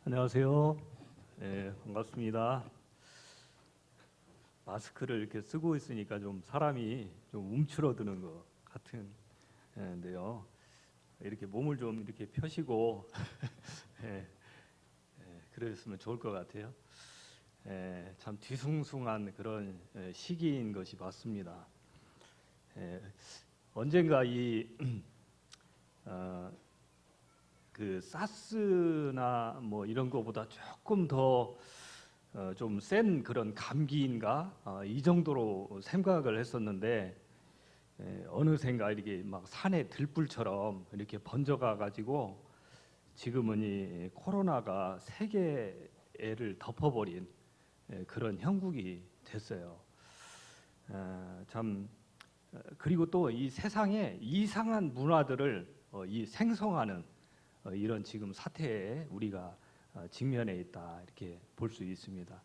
안녕하세요. 네, 반갑습니다. 마스크를 이렇게 쓰고 있으니까 좀 사람이 좀 움츠러드는 것 같은데요. 이렇게 몸을 좀 이렇게 펴시고 예, 그랬으면 좋을 것 같아요. 참 뒤숭숭한 그런 시기인 것이 맞습니다. 언젠가 이 그 사스나 뭐 이런 거보다 조금 더 좀 센 그런 감기인가 이 정도로 생각을 했었는데 어느샌가 이렇게 막 산의 들불처럼 이렇게 번져가 가지고 지금은 이 코로나가 세계를 덮어버린 그런 형국이 됐어요. 참 그리고 또 이 세상에 이상한 문화들을 이 생성하는 이런 지금 사태에 우리가 직면해 있다 이렇게 볼 수 있습니다.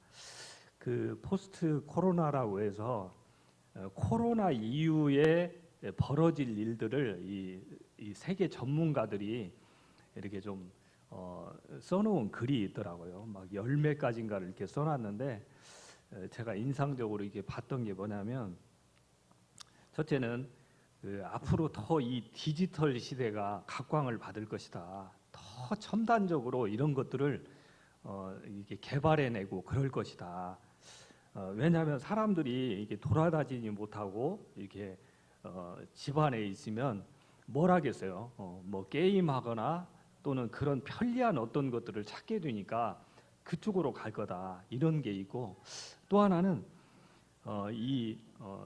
그 포스트 코로나라고 해서 코로나 이후에 벌어질 일들을 이 세계 전문가들이 이렇게 좀 써놓은 글이 있더라고요. 막 열 몇 가지인가를 이렇게 써놨는데 제가 인상적으로 이렇게 봤던 게 뭐냐면 첫째는 그 앞으로 더 이 디지털 시대가 각광을 받을 것이다. 더 첨단적으로 이런 것들을 이게 개발해내고 그럴 것이다. 왜냐하면 사람들이 이게 돌아다니지 못하고 이렇게 집안에 있으면 뭘 하겠어요? 뭐 게임하거나 또는 그런 편리한 어떤 것들을 찾게 되니까 그쪽으로 갈 거다. 이런 게 있고 또 하나는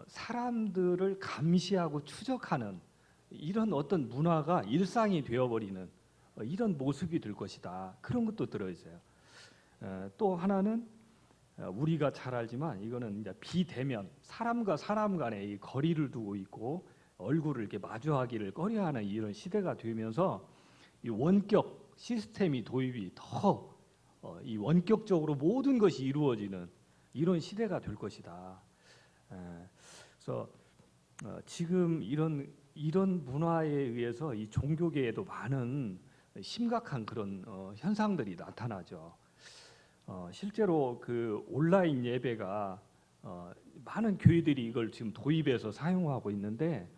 사람들을 감시하고 추적하는 이런 어떤 문화가 일상이 되어버리는 이런 모습이 될 것이다. 그런 것도 들어있어요. 또 하나는 우리가 잘 알지만 이거는 이제 비대면 사람과 사람 간의 이 거리를 두고 있고 얼굴을 이렇게 마주하기를 꺼려하는 이런 시대가 되면서 이 원격 시스템이 도입이 더 이 원격적으로 모든 것이 이루어지는 이런 시대가 될 것이다. 그래서 지금 이런 문화에 의해서 이 종교계에도 많은 심각한 그런 현상들이 나타나죠. 실제로 그 온라인 예배가 많은 교회들이 이걸 지금 도입해서 사용하고 있는데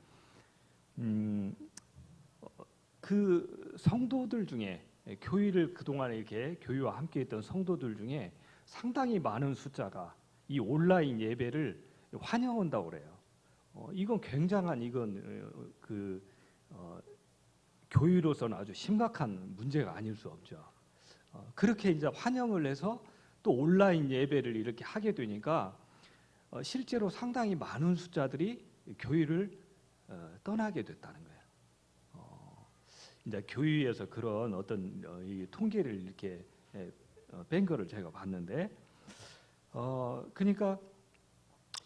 그 성도들 중에 교회를 그동안 이렇게 교회와 함께했던 성도들 중에 상당히 많은 숫자가 이 온라인 예배를 환영한다고 그래요. 이건 굉장한 교회로서는 아주 심각한 문제가 아닐 수 없죠. 그렇게 이제 환영을 해서 또 온라인 예배를 이렇게 하게 되니까 실제로 상당히 많은 숫자들이 교회를 떠나게 됐다는 거예요. 이제 교회에서 그런 어떤 이 통계를 이렇게 뺀 거를 제가 봤는데, 그러니까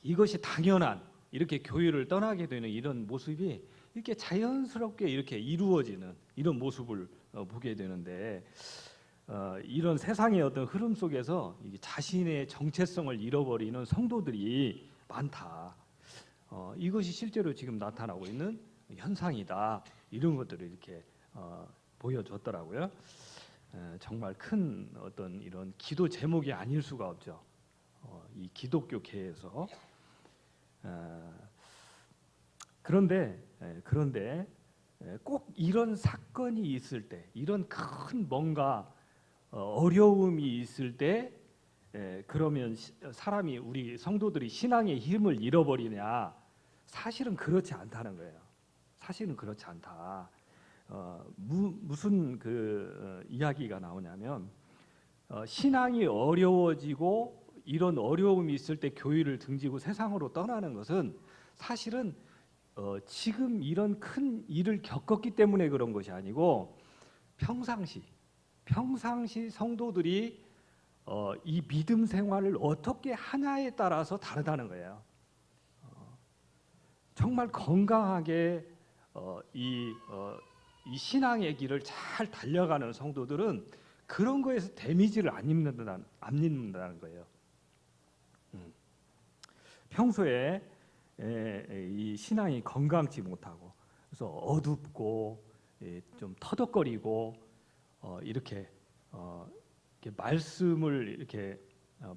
이것이 당연한 이렇게 교회를 떠나게 되는 이런 모습이 이렇게 자연스럽게 이렇게 이루어지는 이런 모습을 보게 되는데, 이런 세상의 어떤 흐름 속에서 자신의 정체성을 잃어버리는 성도들이 많다. 이것이 실제로 지금 나타나고 있는 현상이다. 이런 것들을 이렇게 보여줬더라고요. 정말 큰 어떤 이런 기도 제목이 아닐 수가 없죠. 이 기독교계에서. 그런데 꼭 이런 사건이 있을 때, 이런 큰 뭔가 어려움이 있을 때, 그러면 사람이 우리 성도들이 신앙의 힘을 잃어버리냐? 사실은 그렇지 않다는 거예요. 사실은 그렇지 않다. 무슨 이야기가 나오냐면 신앙이 어려워지고 이런 어려움이 있을 때 교회를 등지고 세상으로 떠나는 것은 사실은 지금 이런 큰 일을 겪었기 때문에 그런 것이 아니고 평상시 성도들이 이 믿음 생활을 어떻게 하냐에 따라서 다르다는 거예요. 정말 건강하게 이 신앙의 길을 잘 달려가는 성도들은 그런 거에서 데미지를 안 입는다는 거예요. 평소에 이 신앙이 건강치 못하고 그래서 어둡고 좀 터덕거리고 이렇게 이렇게 말씀을 이렇게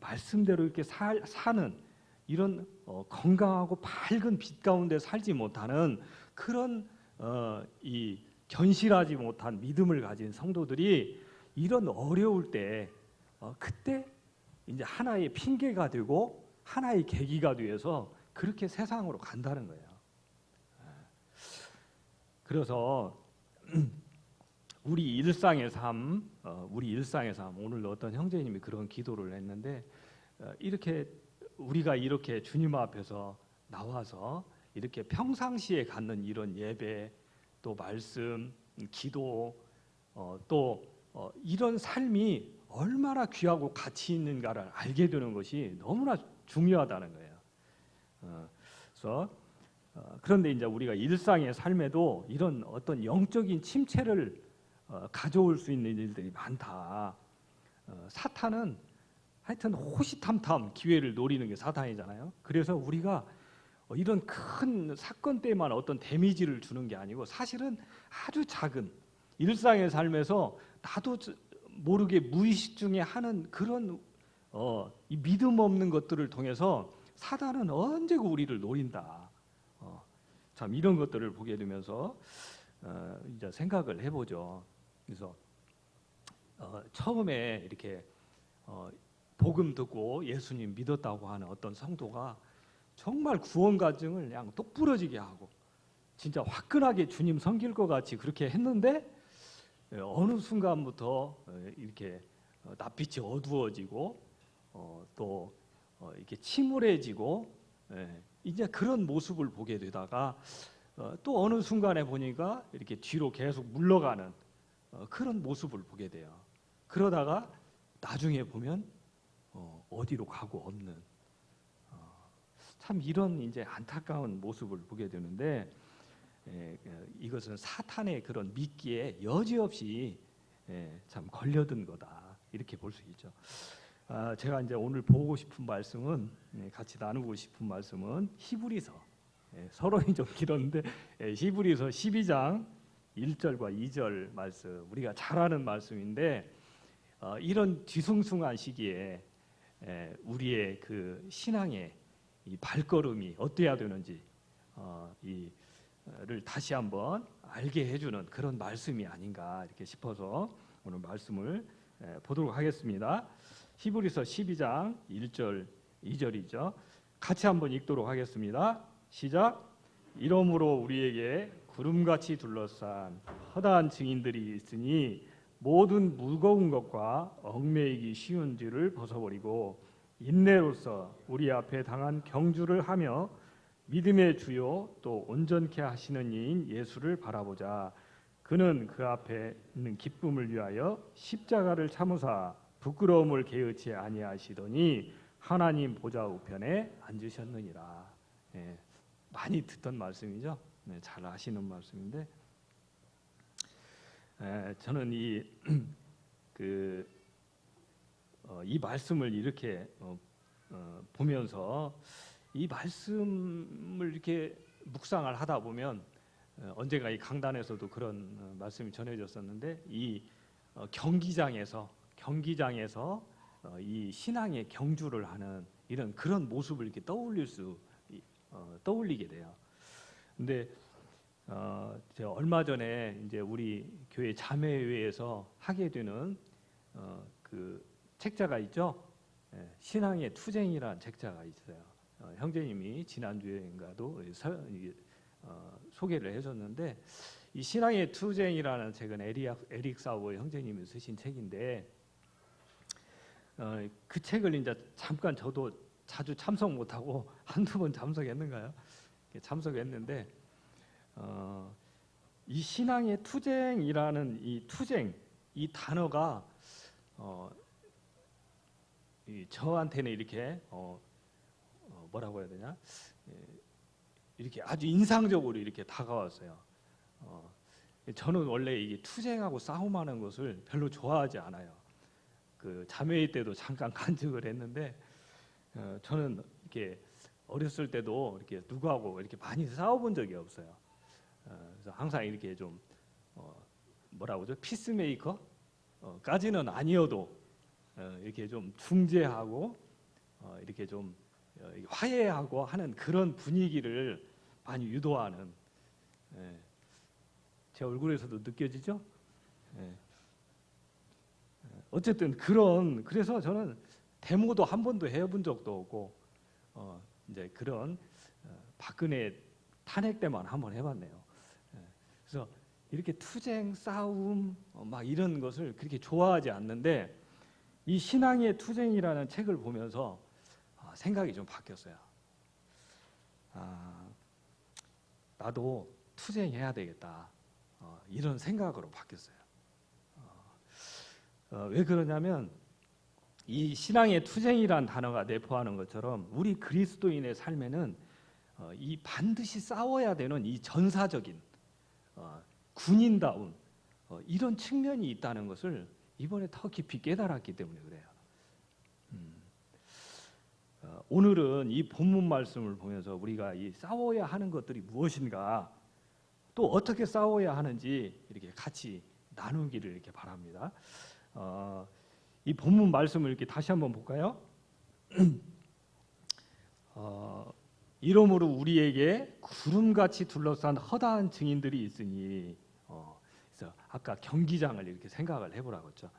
말씀대로 이렇게 사는 이런 건강하고 밝은 빛 가운데 살지 못하는 그런 이 견실하지 못한 믿음을 가진 성도들이 이런 어려울 때 그때 이제 하나의 핑계가 되고 하나의 계기가 되어서 그렇게 세상으로 간다는 거예요. 그래서 우리 일상의 삶, 오늘 어떤 형제님이 그런 기도를 했는데 이렇게 우리가 이렇게 주님 앞에서 나와서 이렇게 평상시에 갖는 이런 예배, 또 말씀, 기도, 또 이런 삶이 얼마나 귀하고 가치 있는가를 알게 되는 것이 너무나 중요하다는 거예요. 그래서 그런데 이제 우리가 일상의 삶에도 이런 어떤 영적인 침체를 가져올 수 있는 일들이 많다. 사탄은 하여튼 호시탐탐 기회를 노리는 게 사탄이잖아요. 그래서 우리가 이런 큰 사건 때만 어떤 데미지를 주는 게 아니고 사실은 아주 작은 일상의 삶에서 나도 모르게 무의식 중에 하는 그런 이 믿음 없는 것들을 통해서 사단은 언제고 우리를 노린다. 참 이런 것들을 보게 되면서 이제 생각을 해보죠. 그래서 처음에 이렇게 복음 듣고 예수님 믿었다고 하는 어떤 성도가 정말 구원 가정을 그냥 똑부러지게 하고 진짜 화끈하게 주님 섬길 것 같이 그렇게 했는데 어느 순간부터 이렇게 낯빛이 어두워지고 또 이렇게 침울해지고 이제 그런 모습을 보게 되다가 또 어느 순간에 보니까 이렇게 뒤로 계속 물러가는 그런 모습을 보게 돼요. 그러다가 나중에 보면 어디로 가고 없는 참 이런 이제 안타까운 모습을 보게 되는데 이것은 사탄의 그런 미끼에 여지없이 참 걸려든 거다 이렇게 볼 수 있죠. 제가 이제 오늘 보고 싶은 말씀은 같이 나누고 싶은 말씀은 히브리서 서론이 좀 길었는데 히브리서 12장 1절과 2절 말씀 우리가 잘 아는 말씀인데 이런 뒤숭숭한 시기에 우리의 그 신앙의 이 발걸음이 어때야 되는지 이를 다시 한번 알게 해주는 그런 말씀이 아닌가 이렇게 싶어서 오늘 말씀을 보도록 하겠습니다. 히브리서 12장 1절 2절이죠. 같이 한번 읽도록 하겠습니다. 시작. 이러므로 우리에게 구름같이 둘러싼 허다한 증인들이 있으니 모든 무거운 것과 얽매이기 쉬운 죄를 벗어버리고 인내로서 우리 앞에 당한 경주를 하며 믿음의 주요 또 온전케 하시는 이인 예수를 바라보자. 그는 그 앞에 있는 기쁨을 위하여 십자가를 참으사 부끄러움을 개의치 아니하시더니 하나님 보좌 우편에 앉으셨느니라. 많이 듣던 말씀이죠. 잘 아시는 말씀인데 저는 이 말씀을 이렇게 보면서 이 말씀을 이렇게 묵상을 하다 보면 언젠가 이 강단에서도 그런 말씀이 전해졌었는데 이 경기장에서 이 신앙의 경주를 하는 이런 그런 모습을 이렇게 떠올리게 돼요. 근데 제가 얼마 전에 이제 우리 교회 자매회에서 하게 되는 그 책자가 있죠. 신앙의 투쟁이라는 책자가 있어요. 형제님이 지난주에인가도 소개를 해줬는데 이 신앙의 투쟁이라는 책은 에릭 사워 형제님이 쓰신 책인데 그 책을 이제 잠깐 저도 자주 참석 못하고 한두 번 참석했는가요? 참석했는데 이 신앙의 투쟁이라는 이 단어가 저한테는 이렇게 뭐라고 해야 되냐? 이렇게 아주 인상적으로 이렇게 다가왔어요. 저는 원래 이게 투쟁하고 싸움하는 것을 별로 좋아하지 않아요. 그 자매회 때도 잠깐 간증을 했는데 저는 이렇게 어렸을 때도 이렇게 누구하고 이렇게 많이 싸워본 적이 없어요. 그래서 항상 이렇게 좀 뭐라고 하죠? 피스메이커 까지는 아니어도 이렇게 좀 중재하고 이렇게 좀 화해하고 하는 그런 분위기를 많이 유도하는, 제 얼굴에서도 느껴지죠? 예. 어쨌든 그래서 저는 데모도 한 번도 해본 적도 없고 이제 그런 박근혜 탄핵 때만 한 번 해봤네요. 그래서 이렇게 투쟁, 싸움 막 이런 것을 그렇게 좋아하지 않는데 이 신앙의 투쟁이라는 책을 보면서 생각이 좀 바뀌었어요. 나도 투쟁해야 되겠다. 이런 생각으로 바뀌었어요. 왜 그러냐면 이 신앙의 투쟁이란 단어가 내포하는 것처럼 우리 그리스도인의 삶에는 이 반드시 싸워야 되는 이 전사적인 군인다운 이런 측면이 있다는 것을 이번에 더 깊이 깨달았기 때문에 그래요. 오늘은 이 본문 말씀을 보면서 우리가 이 싸워야 하는 것들이 무엇인가, 또 어떻게 싸워야 하는지 이렇게 같이 나누기를 이렇게 바랍니다. 이 본문 말씀을 이렇게 다시 한번 볼까요? 이러므로 우리에게 구름같이 둘러싼 허다한 증인들이 있으니, 그래서 아까 경기장을 이렇게 생각을 해보라고 했죠.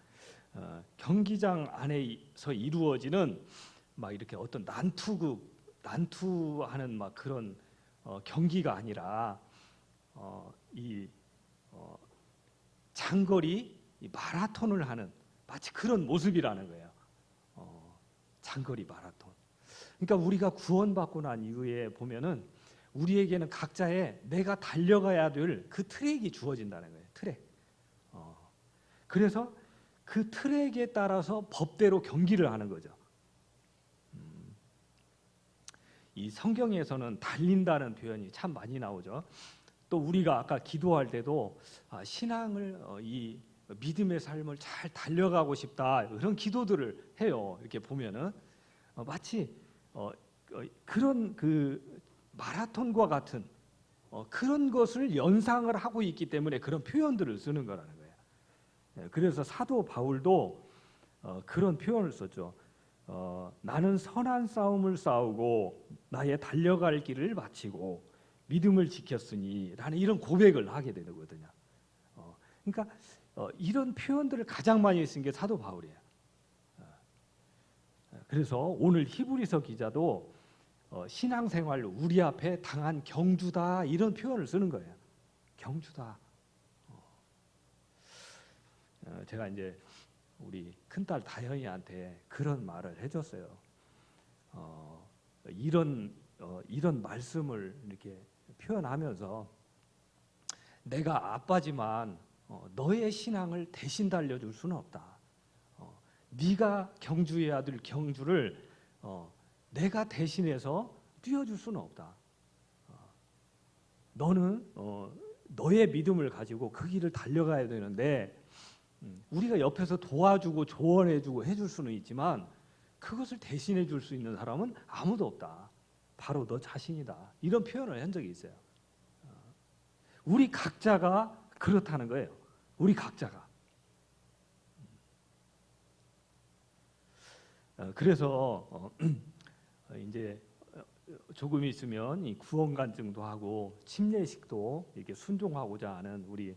경기장 안에서 이루어지는 막 이렇게 어떤 난투하는 막 그런 경기가 아니라 이 장거리 이 마라톤을 하는 마치 그런 모습이라는 거예요. 장거리 마라톤. 그러니까 우리가 구원받고 난 이후에 보면은 우리에게는 각자의 내가 달려가야 될 그 트랙이 주어진다는 거예요. 트랙. 그래서 그 트랙에 따라서 법대로 경기를 하는 거죠. 이 성경에서는 달린다는 표현이 참 많이 나오죠. 또 우리가 아까 기도할 때도 신앙을 이 믿음의 삶을 잘 달려가고 싶다 그런 기도들을 해요. 이렇게 보면은 마치 그런 그 마라톤과 같은 그런 것을 연상을 하고 있기 때문에 그런 표현들을 쓰는 거라는 거예요. 그래서 사도 바울도 그런 표현을 썼죠. 나는 선한 싸움을 싸우고 나의 달려갈 길을 마치고 믿음을 지켰으니 라는 이런 고백을 하게 되거든요. 그러니까 이런 표현들을 가장 많이 쓴 게 사도 바울이에요. 그래서 오늘 히브리서 기자도 신앙생활로 우리 앞에 당한 경주다 이런 표현을 쓰는 거예요. 경주다. 제가 이제 우리 큰딸 다현이한테 그런 말을 해줬어요. 이런 말씀을 이렇게 표현하면서 내가 아빠지만 너의 신앙을 대신 달려줄 수는 없다. 네가 경주해야 될 경주를 내가 대신해서 뛰어줄 수는 없다. 너는 너의 믿음을 가지고 그 길을 달려가야 되는데 우리가 옆에서 도와주고 조언해주고 해줄 수는 있지만 그것을 대신해 줄 수 있는 사람은 아무도 없다. 바로 너 자신이다. 이런 표현을 한 적이 있어요. 우리 각자가 그렇다는 거예요. 우리 각자가. 그래서 이제 조금 있으면 이 구원간증도 하고 침례식도 이렇게 순종하고자 하는 우리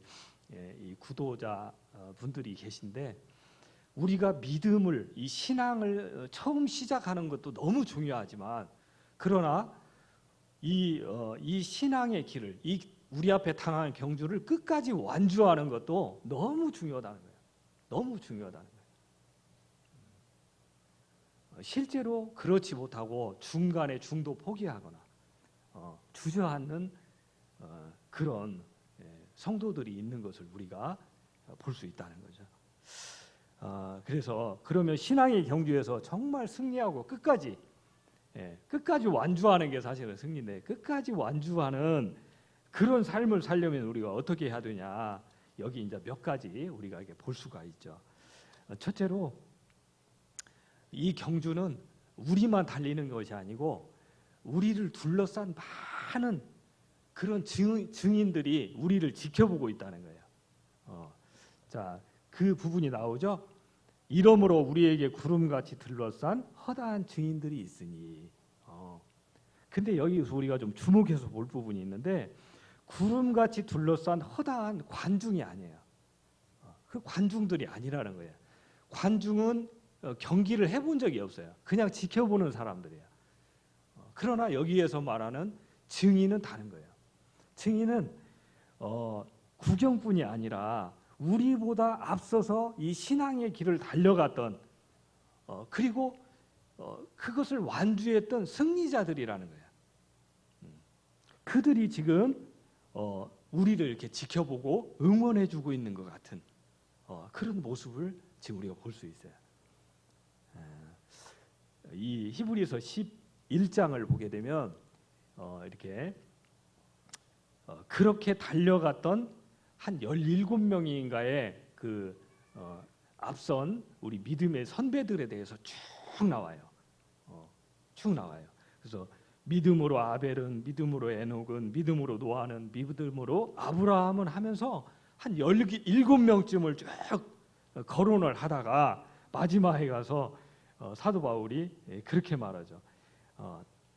이 구도자 분들이 계신데 우리가 믿음을 이 신앙을 처음 시작하는 것도 너무 중요하지만 그러나 이 신앙의 길을 이 우리 앞에 당한 경주를 끝까지 완주하는 것도 너무 중요하다는 거예요. 너무 중요하다는 거예요. 실제로 그렇지 못하고 중간에 중도 포기하거나 주저앉는 그런 성도들이 있는 것을 우리가 볼 수 있다는 거죠. 그래서 그러면 신앙의 경주에서 정말 승리하고 끝까지 완주하는 게 사실은 승리인데 끝까지 완주하는 그런 삶을 살려면 우리가 어떻게 해야 되냐? 여기 이제 몇 가지 우리가 이렇게 볼 수가 있죠. 첫째로 이 경주는 우리만 달리는 것이 아니고 우리를 둘러싼 많은 그런 증인들이 우리를 지켜보고 있다는 거예요. 자, 그 부분이 나오죠. 이러므로 우리에게 구름같이 둘러싼 허다한 증인들이 있으니. 근데 여기서 우리가 좀 주목해서 볼 부분이 있는데 구름같이 둘러싼 허다한 관중이 아니에요. 그 관중들이 아니라는 거예요. 관중은 경기를 해본 적이 없어요. 그냥 지켜보는 사람들이에요. 그러나 여기에서 말하는 증인은 다른 거예요. 증인은 구경뿐이 아니라 우리보다 앞서서 이 신앙의 길을 달려갔던 그리고 그것을 완주했던 승리자들이라는 거예요. 그들이 지금 우리를 이렇게 지켜보고 응원해주고 있는 것 같은 그런 모습을 지금 우리가 볼 수 있어요. 이 히브리서 11장을 보게 되면 이렇게 그렇게 달려갔던 한 17명인가의 그 앞선 우리 믿음의 선배들에 대해서 쭉 나와요. 쭉 나와요. 그래서 믿음으로 아벨은, 믿음으로 에녹은, 믿음으로 노아는, 믿음으로 아브라함은 하면서 한 17명쯤을 쭉 거론을 하다가 마지막에 가서 사도 바울이 그렇게 말하죠.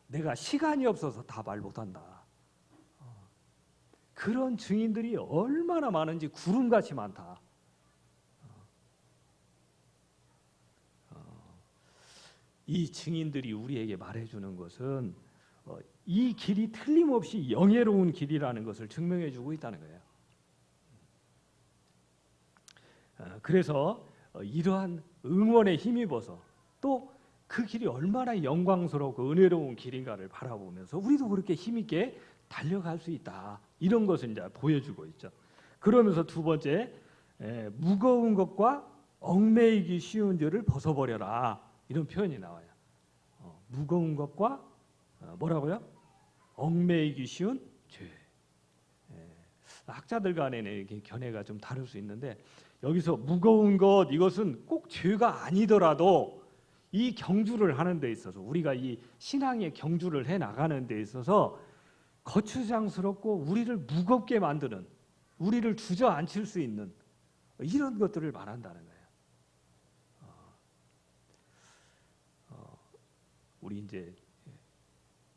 내가 시간이 없어서 다 말 못한다. 그런 증인들이 얼마나 많은지 구름같이 많다. 이 증인들이 우리에게 말해주는 것은 이 길이 틀림없이 영예로운 길이라는 것을 증명해주고 있다는 거예요. 그래서 이러한 응원에 힘입어서 또 그 길이 얼마나 영광스럽고 은혜로운 길인가를 바라보면서 우리도 그렇게 힘있게 달려갈 수 있다. 이런 것을 이제 보여주고 있죠. 그러면서 두 번째, 무거운 것과 얽매이기 쉬운 죄를 벗어버려라. 이런 표현이 나와요. 무거운 것과 뭐라고요? 얽매이기 쉬운 죄. 학자들 간에는 이렇게 견해가 좀 다를 수 있는데 여기서 무거운 것 이것은 꼭 죄가 아니더라도 이 경주를 하는 데 있어서 우리가 이 신앙의 경주를 해 나가는 데 있어서 거추장스럽고 우리를 무겁게 만드는 우리를 주저앉힐 수 있는 이런 것들을 말한다는 거예요. 우리 이제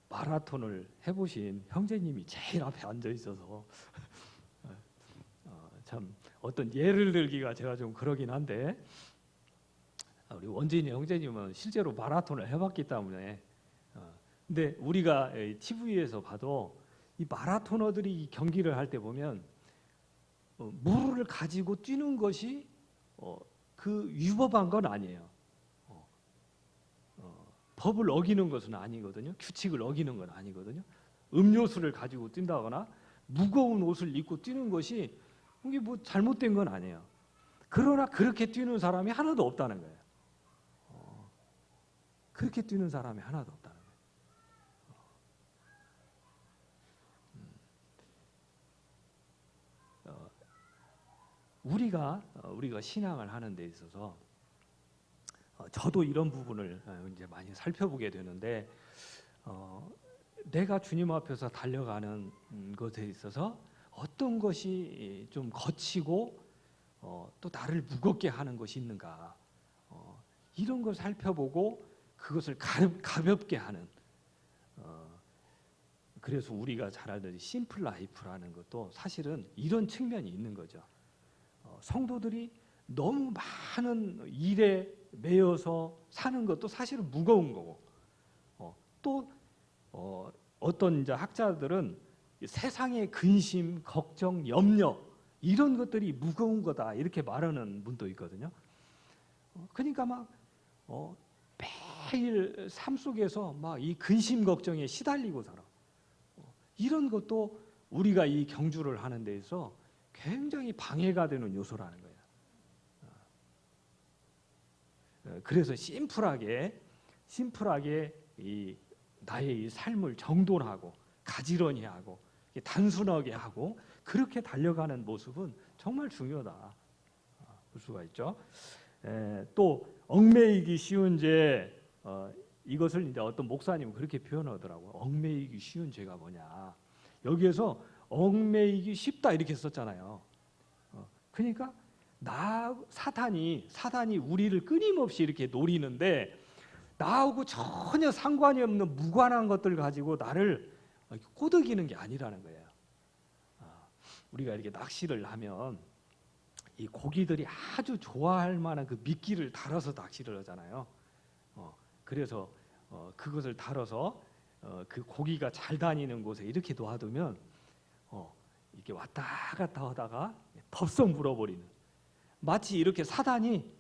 마라톤을 해보신 형제님이 제일 앞에 앉아 있어서 참 어떤 예를 들기가 제가 좀 그러긴 한데 우리 원진이 형제님은 실제로 마라톤을 해봤기 때문에 근데 우리가 TV에서 봐도 이 마라토너들이 이 경기를 할 때 보면 무를 가지고 뛰는 것이 그 위법한 건 아니에요. 법을 어기는 것은 아니거든요. 규칙을 어기는 건 아니거든요. 음료수를 가지고 뛴다거나 무거운 옷을 입고 뛰는 것이 이게 뭐 잘못된 건 아니에요. 그러나 그렇게 뛰는 사람이 하나도 없다는 거예요. 그렇게 뛰는 사람이 하나도 없다는 거예요. 우리가 신앙을 하는 데 있어서 저도 이런 부분을 이제 많이 살펴보게 되는데 내가 주님 앞에서 달려가는 것에 있어서 어떤 것이 좀 거치고 또 나를 무겁게 하는 것이 있는가 이런 걸 살펴보고 그것을 가볍게 하는 그래서 우리가 잘 알듯이 심플 라이프라는 것도 사실은 이런 측면이 있는 거죠. 성도들이 너무 많은 일에 매여서 사는 것도 사실은 무거운 거고 또 어떤 이제 학자들은 세상의 근심, 걱정, 염려 이런 것들이 무거운 거다 이렇게 말하는 분도 있거든요. 그러니까 막 매일 삶 속에서 막 이 근심 걱정에 시달리고 살아. 이런 것도 우리가 이 경주를 하는 데에서 굉장히 방해가 되는 요소라는 거예요. 그래서 심플하게 이 나의 이 삶을 정돈하고 가지런히 하고 단순하게 하고 그렇게 달려가는 모습은 정말 중요하다 볼 수가 있죠. 또 얽매이기 쉬운 죄 이것을 이제 어떤 목사님은 그렇게 표현하더라고요. 얽매이기 쉬운 죄가 뭐냐? 여기에서 얽매이기 쉽다 이렇게 썼잖아요. 그러니까 사단이 우리를 끊임없이 이렇게 노리는데 나하고 전혀 상관이 없는 무관한 것들 가지고 나를 꼬드기는 게 아니라는 거예요. 우리가 이렇게 낚시를 하면 이 고기들이 아주 좋아할 만한 그 미끼를 달아서 낚시를 하잖아요. 그래서 그것을 달아서 그 고기가 잘 다니는 곳에 이렇게 놔두면 이렇게 왔다 갔다 하다가 덥석 물어버리는, 마치 이렇게 사단이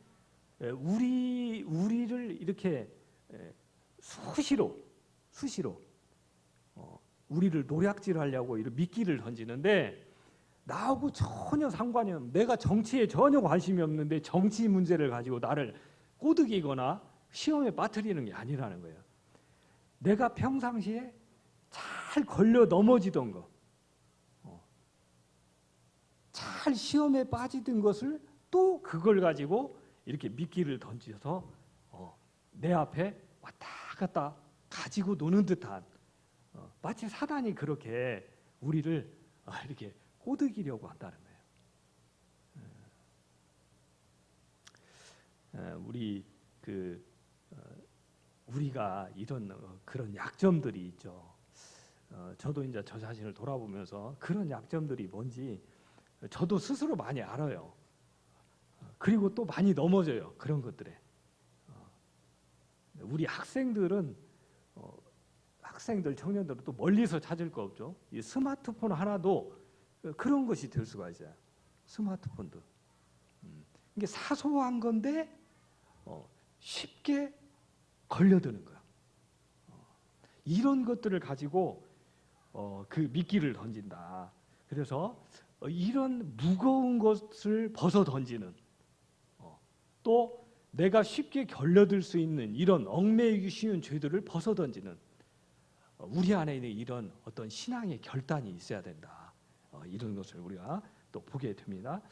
우리를 이렇게 수시로 우리를 노략질하려고 이런 미끼를 던지는데 나하고 전혀 상관이 없는, 내가 정치에 전혀 관심이 없는데 정치 문제를 가지고 나를 꼬드기거나 시험에 빠뜨리는 게 아니라는 거예요. 내가 평상시에 잘 걸려 넘어지던 거, 잘 시험에 빠지던 것을 또 그걸 가지고 이렇게 미끼를 던져서 내 앞에 왔다 갔다 가지고 노는 듯한, 마치 사단이 그렇게 우리를 이렇게 꼬드기려고 한다는 거예요. 우리가 이런 그런 약점들이 있죠. 저도 이제 저 자신을 돌아보면서 그런 약점들이 뭔지 저도 스스로 많이 알아요. 그리고 또 많이 넘어져요. 그런 것들에. 우리 학생들, 청년들은 또 멀리서 찾을 거 없죠. 이 스마트폰 하나도 그런 것이 될 수가 있어요. 스마트폰도. 이게 사소한 건데 쉽게 걸려드는 거야. 이런 것들을 가지고 그 미끼를 던진다. 그래서 이런 무거운 것을 벗어 던지는, 또 내가 쉽게 걸려들 수 있는 이런 얽매이기 쉬운 죄들을 벗어 던지는, 우리 안에 있는 이런 어떤 신앙의 결단이 있어야 된다. 이런 것을 우리가 또 보게 됩니다.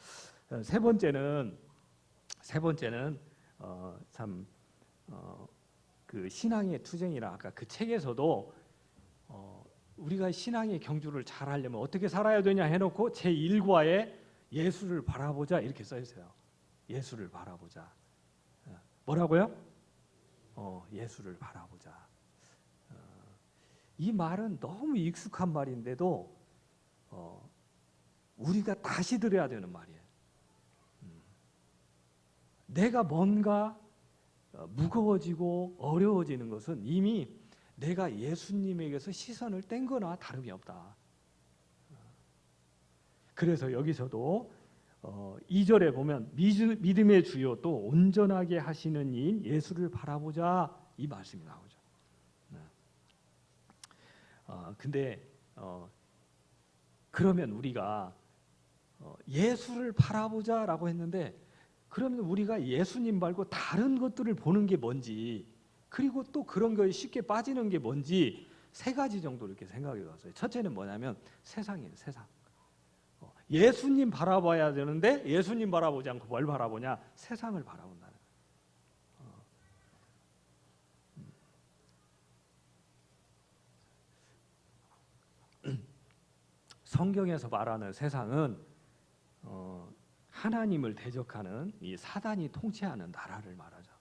세 번째는 그 신앙의 투쟁이라, 아까 그 책에서도 우리가 신앙의 경주를 잘 하려면 어떻게 살아야 되냐 해놓고 제1과에 예수를 바라보자 이렇게 써 있어요. 예수를 바라보자. 뭐라고요? 예수를 바라보자. 이 말은 너무 익숙한 말인데도 우리가 다시 들어야 되는 말이에요. 내가 뭔가 무거워지고 어려워지는 것은 이미 내가 예수님에게서 시선을 뗀 거나 다름이 없다. 그래서 여기서도 2절에 보면 믿음의 주요 또 온전하게 하시는 이인 예수를 바라보자, 이 말씀이 나오죠. 근데 그러면 우리가 예수를 바라보자라고 했는데, 그러면 우리가 예수님 말고 다른 것들을 보는 게 뭔지, 그리고 또 그런 거에 쉽게 빠지는 게 뭔지 세 가지 정도 이렇게 생각해 봤어요. 첫째는 뭐냐면 세상이에요. 세상. 예수님 바라봐야 되는데 예수님 바라보지 않고 뭘 바라보냐? 세상을 바라본다는 거예요. 성경에서 말하는 세상은 하나님을 대적하는 이 사단이 통치하는 나라를 말하죠.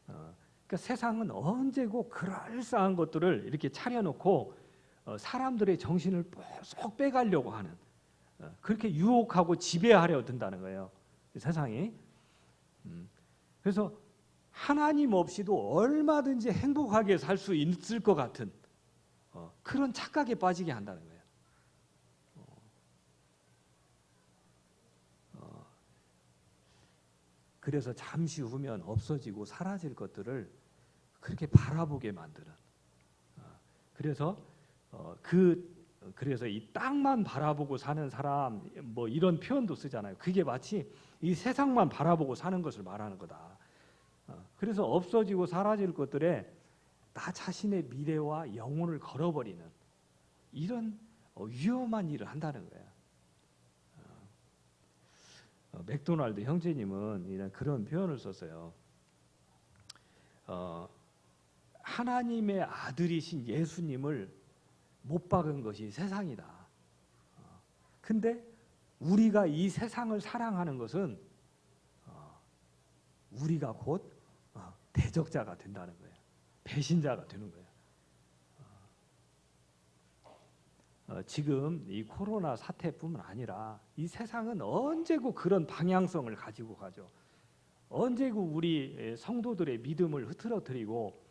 그러니까 세상은 언제고 그럴싸한 것들을 이렇게 차려놓고 사람들의 정신을 쏙 빼가려고 하는, 그렇게 유혹하고 지배하려 든다는 거예요. 세상이. 그래서 하나님 없이도 얼마든지 행복하게 살 수 있을 것 같은 그런 착각에 빠지게 한다는 거예요. 그래서 잠시 후면 없어지고 사라질 것들을 그렇게 바라보게 만드는. 그래서 이 땅만 바라보고 사는 사람, 뭐 이런 표현도 쓰잖아요. 그게 마치 이 세상만 바라보고 사는 것을 말하는 거다. 그래서 없어지고 사라질 것들에 나 자신의 미래와 영혼을 걸어버리는 이런 위험한 일을 한다는 거예요. 맥도날드 형제님은 이런 그런 표현을 썼어요. 하나님의 아들이신 예수님을 못 박은 것이 세상이다. 근데 우리가 이 세상을 사랑하는 것은 우리가 곧 대적자가 된다는 거예요. 배신자가 되는 거예요. 지금 이 코로나 사태뿐만 아니라 이 세상은 언제고 그런 방향성을 가지고 가죠. 언제고 우리 성도들의 믿음을 흐트러뜨리고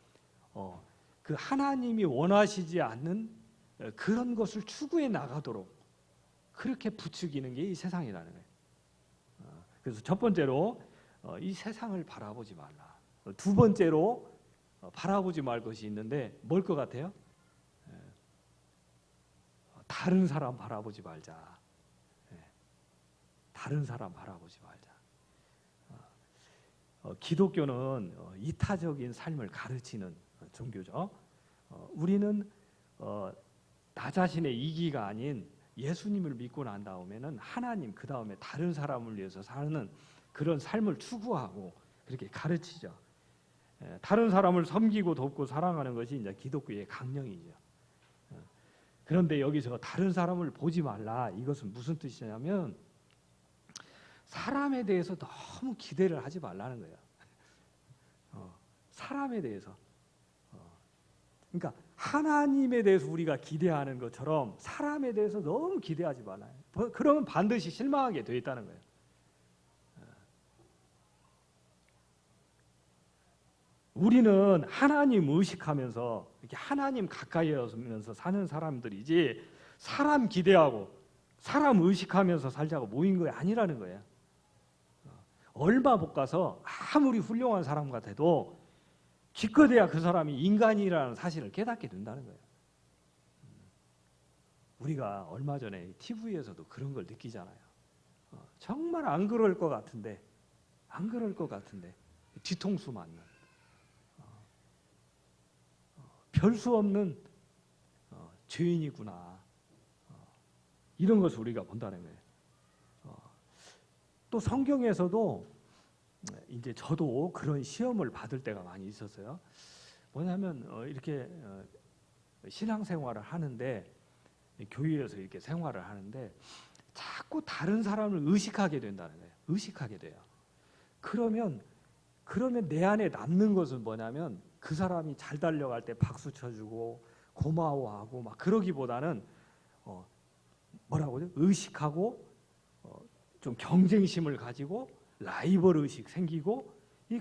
그 하나님이 원하시지 않는 그런 것을 추구해 나가도록 그렇게 부추기는 게 이 세상이라는 거예요. 그래서 첫 번째로 이 세상을 바라보지 말라. 두 번째로 바라보지 말 것이 있는데 뭘 것 같아요? 다른 사람 바라보지 말자. 다른 사람 바라보지 말자. 기독교는 이타적인 삶을 가르치는 종교죠. 우리는 나 자신의 이기가 아닌 예수님을 믿고 난 다음에는 하나님, 그 다음에 다른 사람을 위해서 사는 그런 삶을 추구하고 그렇게 가르치죠. 다른 사람을 섬기고 돕고 사랑하는 것이 이제 기독교의 강령이죠. 그런데 여기서 다른 사람을 보지 말라, 이것은 무슨 뜻이냐면 사람에 대해서 너무 기대를 하지 말라는 거예요. 사람에 대해서. 그러니까 하나님에 대해서 우리가 기대하는 것처럼 사람에 대해서 너무 기대하지 말아요. 그러면 반드시 실망하게 돼 있다는 거예요. 우리는 하나님 의식하면서 이렇게 하나님 가까이 오면서 사는 사람들이지 사람 기대하고 사람 의식하면서 살자고 모인 거 아니라는 거예요. 얼마 못 가서 아무리 훌륭한 사람 같아도 기껏해야 그 사람이 인간이라는 사실을 깨닫게 된다는 거예요. 우리가 얼마 전에 TV에서도 그런 걸 느끼잖아요. 정말 안 그럴 것 같은데 뒤통수 맞는 별 수 없는 죄인이구나. 이런 것을 우리가 본다는 거예요. 또 성경에서도 이제 저도 그런 시험을 받을 때가 많이 있었어요. 뭐냐면 이렇게 신앙생활을 하는데 교회에서 이렇게 생활을 하는데 자꾸 다른 사람을 의식하게 된다는 거예요. 의식하게 돼요. 그러면 내 안에 남는 것은 뭐냐면 그 사람이 잘 달려갈 때 박수 쳐주고 고마워하고 막 그러기보다는 뭐라고 하죠? 의식하고 좀 경쟁심을 가지고 라이벌 의식 생기고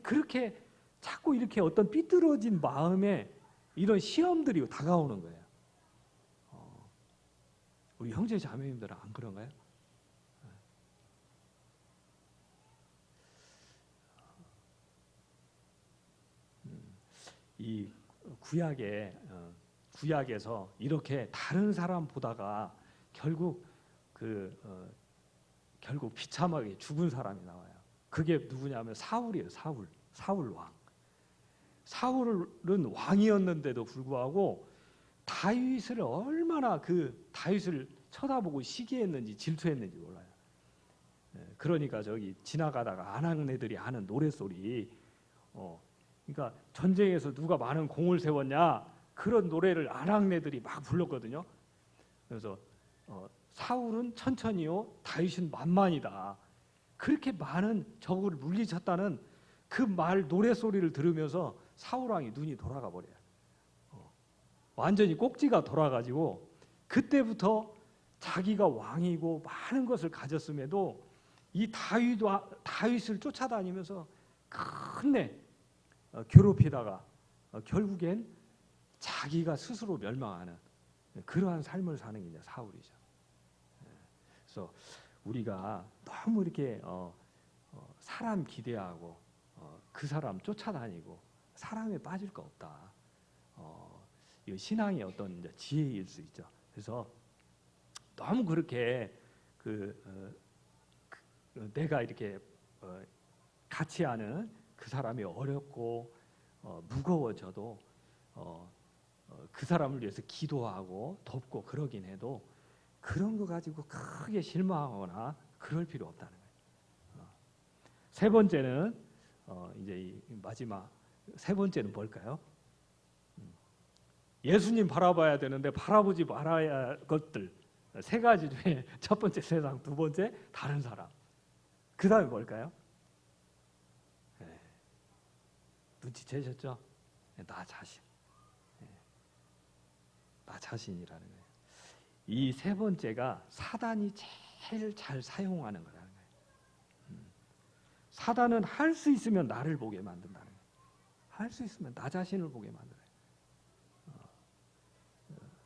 그렇게 자꾸 이렇게 어떤 삐뚤어진 마음에 이런 시험들이 다가오는 거예요. 우리 형제 자매님들은 안 그런가요? 이 구약에서 이렇게 다른 사람 보다가 결국 결국 비참하게 죽은 사람이 나와요. 그게 누구냐면 사울이에요. 사울 왕. 사울은 왕이었는데도 불구하고 다윗을 얼마나 다윗을 쳐다보고 시기했는지 질투했는지 몰라요. 그러니까 저기 지나가다가 아낙네들이 하는 노랫소리, 그러니까 전쟁에서 누가 많은 공을 세웠냐 그런 노래를 아낙네들이 막 불렀거든요. 그래서 사울은 천천히요, 다윗은 만만이다. 그렇게 많은 적을 물리쳤다는 그 말 노래소리를 들으면서 사울 왕이 눈이 돌아가 버려요. 완전히 꼭지가 돌아가지고 그때부터 자기가 왕이고 많은 것을 가졌음에도 이 다윗을 쫓아다니면서 끝내 괴롭히다가 결국엔 자기가 스스로 멸망하는 그러한 삶을 사는 게 이제 사울이죠. 그래서 우리가 너무 이렇게 사람 기대하고 그 사람 쫓아다니고 사람에 빠질 거 없다. 이 신앙의 어떤 이제 지혜일 수 있죠. 그래서 너무 그렇게 내가 이렇게 같이 하는 그 사람이 어렵고 무거워져도 그 사람을 위해서 기도하고 돕고 그러긴 해도 그런 거 가지고 크게 실망하거나 그럴 필요 없다는 거예요. 세 번째는 이제 이 마지막 세 번째는 뭘까요? 예수님 바라봐야 되는데 바라보지 말아야 할 것들 세 가지 중에 첫 번째 세상, 두 번째 다른 사람, 그 다음에 뭘까요? 눈치채셨죠? 나 자신. 나 자신이라는 거예요. 이 세 번째가 사단이 제일 잘 사용하는 거라는 거예요. 사단은 할 수 있으면 나를 보게 만든다는 거예요. 할 수 있으면 나 자신을 보게 만들어요.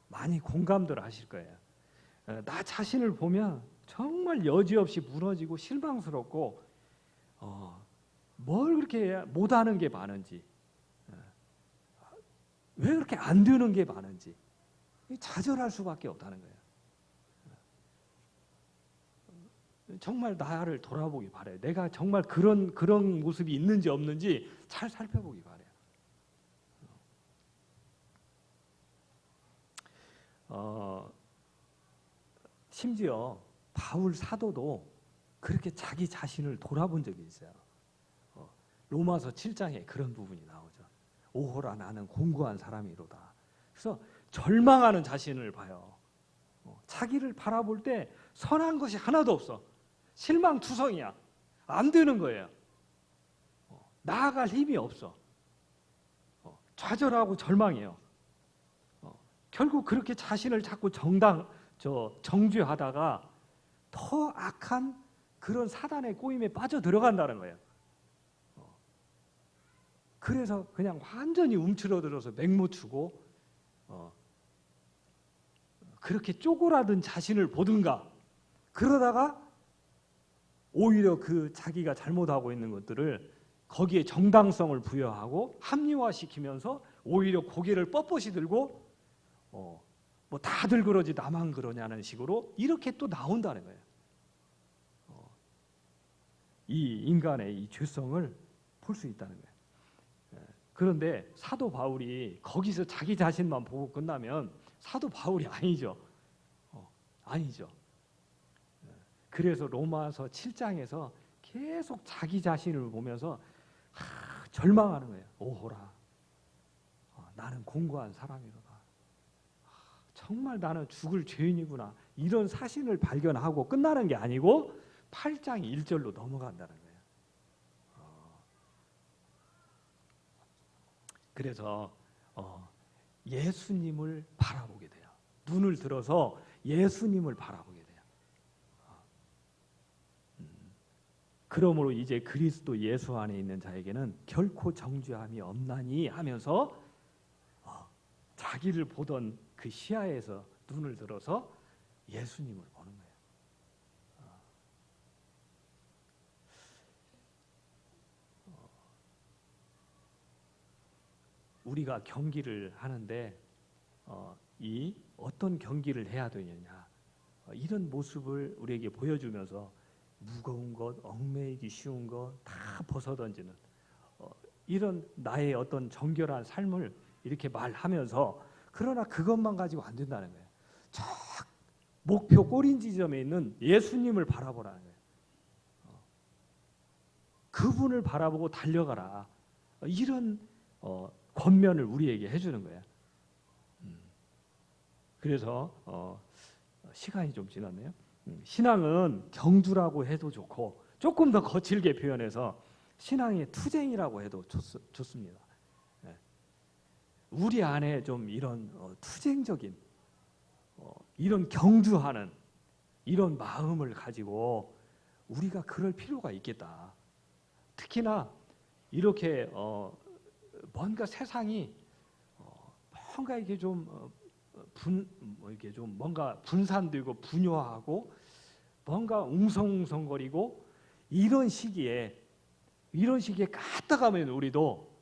많이 공감들 하실 거예요. 나 자신을 보면 정말 여지없이 무너지고 실망스럽고 뭘 그렇게 못하는 게 많은지, 왜 그렇게 안 되는 게 많은지 좌절할 수밖에 없다는 거예요. 정말 나를 돌아보기 바래요. 내가 정말 그런 모습이 있는지 없는지 잘 살펴보기 바래요. 심지어 바울 사도도 그렇게 자기 자신을 돌아본 적이 있어요. 로마서 7장에 그런 부분이 나오죠. 오호라 나는 공고한 사람이로다. 그래서 절망하는 자신을 봐요. 자기를 바라볼 때 선한 것이 하나도 없어. 실망투성이야. 안 되는 거예요. 나아갈 힘이 없어. 좌절하고 절망해요. 결국 그렇게 자신을 자꾸 정죄하다가 더 악한 그런 사단의 꼬임에 빠져 들어간다는 거예요. 그래서 그냥 완전히 움츠러들어서 맹모추고 그렇게 쪼그라든 자신을 보든가, 그러다가 오히려 그 자기가 잘못하고 있는 것들을 거기에 정당성을 부여하고 합리화시키면서 오히려 고개를 뻣뻣이 들고 뭐 다들 그러지 나만 그러냐는 식으로 이렇게 또 나온다는 거예요. 이 인간의 이 죄성을 볼 수 있다는 거예요. 그런데 사도 바울이 거기서 자기 자신만 보고 끝나면 사도 바울이 아니죠. 아니죠. 그래서 로마서 7장에서 계속 자기 자신을 보면서 절망하는 거예요. 오호라, 나는 공고한 사람이로다. 정말 나는 죽을 죄인이구나. 이런 사실을 발견하고 끝나는 게 아니고 8장 1절로 넘어간다는 거예요. 그래서 예수님을 바라보게 돼요. 눈을 들어서 예수님을 바라보게 돼요. 그러므로 이제 그리스도 예수 안에 있는 자에게는 결코 정죄함이 없나니 하면서 자기를 보던 그 시야에서 눈을 들어서 예수님을 보는 거예요. 우리가 경기를 하는데 이 어떤 경기를 해야 되느냐, 이런 모습을 우리에게 보여주면서 무거운 것, 얽매이기 쉬운 것 다 벗어던지는 이런 나의 어떤 정결한 삶을 이렇게 말하면서, 그러나 그것만 가지고 안 된다는 거예요. 저 목표 꼬린 지점에 있는 예수님을 바라보라는 거예요. 그분을 바라보고 달려가라. 이런 권면을 우리에게 해주는 거예요. 그래서 시간이 좀 지났네요. 신앙은 경주라고 해도 좋고, 조금 더 거칠게 표현해서 신앙의 투쟁이라고 해도 좋습니다. 우리 안에 좀 이런 투쟁적인 이런 경주하는 이런 마음을 가지고 우리가 그럴 필요가 있겠다. 특히나 이렇게 뭔가 세상이 뭔가 이게 좀 이렇게 좀 뭔가 분산되고 분요하고 뭔가 웅성웅성거리고 이런 시기에 까딱하면 우리도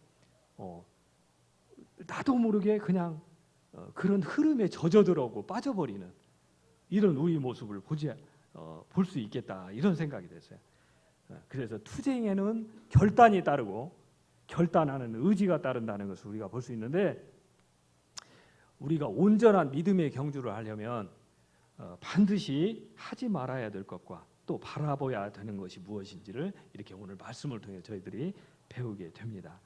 나도 모르게 그냥 그런 흐름에 젖어들어오고 빠져버리는 이런 우리 모습을 볼 수 있겠다, 이런 생각이 됐어요. 그래서 투쟁에는 결단이 따르고 결단하는 의지가 따른다는 것을 우리가 볼 수 있는데, 우리가 온전한 믿음의 경주를 하려면 반드시 하지 말아야 될 것과 또 바라봐야 되는 것이 무엇인지를 이렇게 오늘 말씀을 통해 저희들이 배우게 됩니다.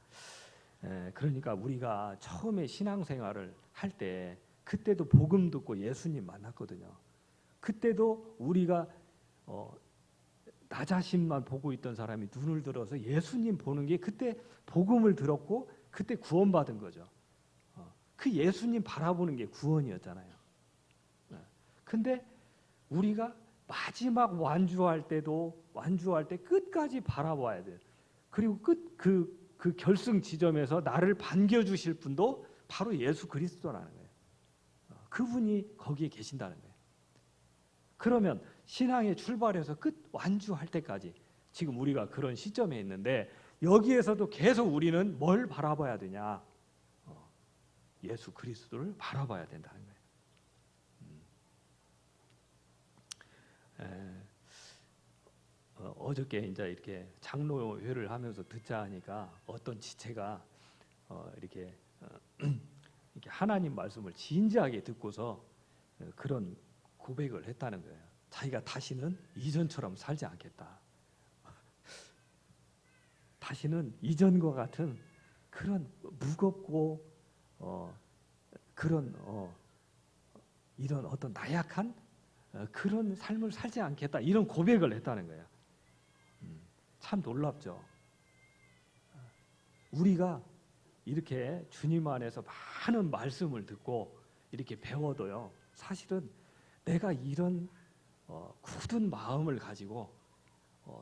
그러니까 우리가 처음에 신앙생활을 할 때 그때도 복음 듣고 예수님 만났거든요. 그때도 우리가 나 자신만 보고 있던 사람이 눈을 들어서 예수님 보는 게 그때 복음을 들었고 그때 구원받은 거죠. 그 예수님 바라보는 게 구원이었잖아요. 근데 우리가 마지막 완주할 때 끝까지 바라봐야 돼요. 그리고 그 결승 지점에서 나를 반겨주실 분도 바로 예수 그리스도라는 거예요. 그분이 거기에 계신다는 거예요. 그러면 신앙의 출발에서 끝 완주할 때까지 지금 우리가 그런 시점에 있는데 여기에서도 계속 우리는 뭘 바라봐야 되냐? 예수 그리스도를 바라봐야 된다는 거예요. 어저께 이제 이렇게 장로회를 하면서 듣자 하니까 어떤 지체가 이렇게 하나님 말씀을 진지하게 듣고서 그런 고백을 했다는 거예요. 자기가 다시는 이전처럼 살지 않겠다. 다시는 이전과 같은 그런 무겁고 그런 이런 어떤 나약한 그런 삶을 살지 않겠다. 이런 고백을 했다는 거예요. 참 놀랍죠. 우리가 이렇게 주님 안에서 많은 말씀을 듣고 이렇게 배워도요. 사실은 내가 이런 굳은 마음을 가지고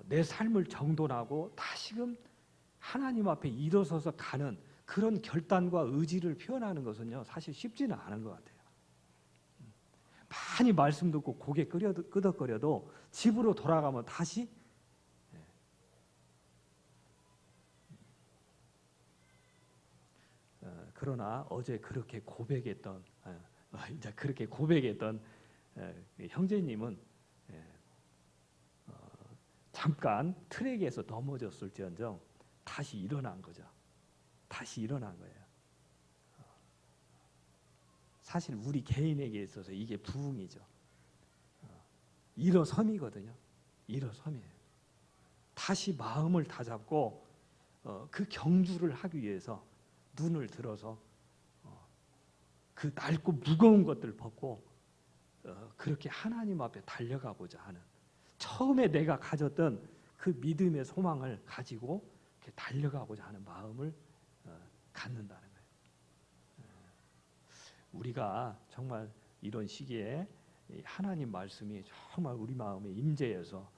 내 삶을 정돈하고 다시금 하나님 앞에 일어서서 가는 그런 결단과 의지를 표현하는 것은요. 사실 쉽지는 않은 것 같아요. 많이 말씀 듣고 고개 끄덕거려도 집으로 돌아가면 다시 그러나 어제 그렇게 고백했던 이제 그렇게 고백했던 형제님은 잠깐 트랙에서 넘어졌을지언정 다시 일어난 거죠. 다시 일어난 거예요. 사실 우리 개인에게 있어서 이게 부흥이죠. 일어섬이거든요. 일어섬이에요. 다시 마음을 다잡고 그 경주를 하기 위해서 눈을 들어서 그 낡고 무거운 것들 벗고 그렇게 하나님 앞에 달려가고자 하는 처음에 내가 가졌던 그 믿음의 소망을 가지고 이렇게 달려가고자 하는 마음을 갖는다는 거예요. 우리가 정말 이런 시기에 하나님 말씀이 정말 우리 마음에 임재해서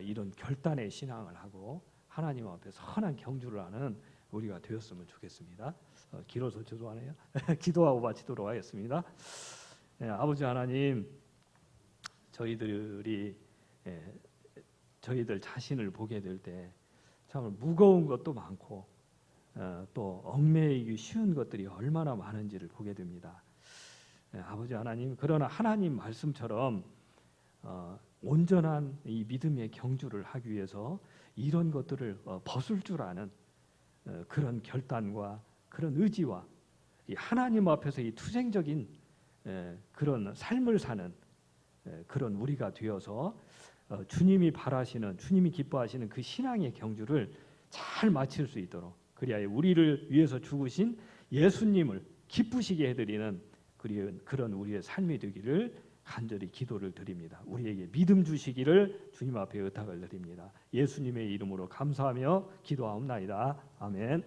이런 결단의 신앙을 하고 하나님 앞에 선한 경주를 하는 우리가 되었으면 좋겠습니다. 길어서 죄송하네요. 기도하고 마치도록 하겠습니다. 아버지 하나님, 저희들 자신을 보게 될 때 참 무거운 것도 많고 또 얽매이기 쉬운 것들이 얼마나 많은지를 보게 됩니다. 아버지 하나님, 그러나 하나님 말씀처럼 온전한 이 믿음의 경주를 하기 위해서 이런 것들을 벗을 줄 아는 그런 결단과 그런 의지와 이 하나님 앞에서 이 투쟁적인 그런 삶을 사는 그런 우리가 되어서 주님이 바라시는, 주님이 기뻐하시는 그 신앙의 경주를 잘 마칠 수 있도록, 그리하여 우리를 위해서 죽으신 예수님을 기쁘시게 해드리는 그런 우리의 삶이 되기를 간절히 기도를 드립니다. 우리에게 믿음 주시기를 주님 앞에 의탁을 드립니다. 예수님의 이름으로 감사하며 기도하옵나이다. 아멘.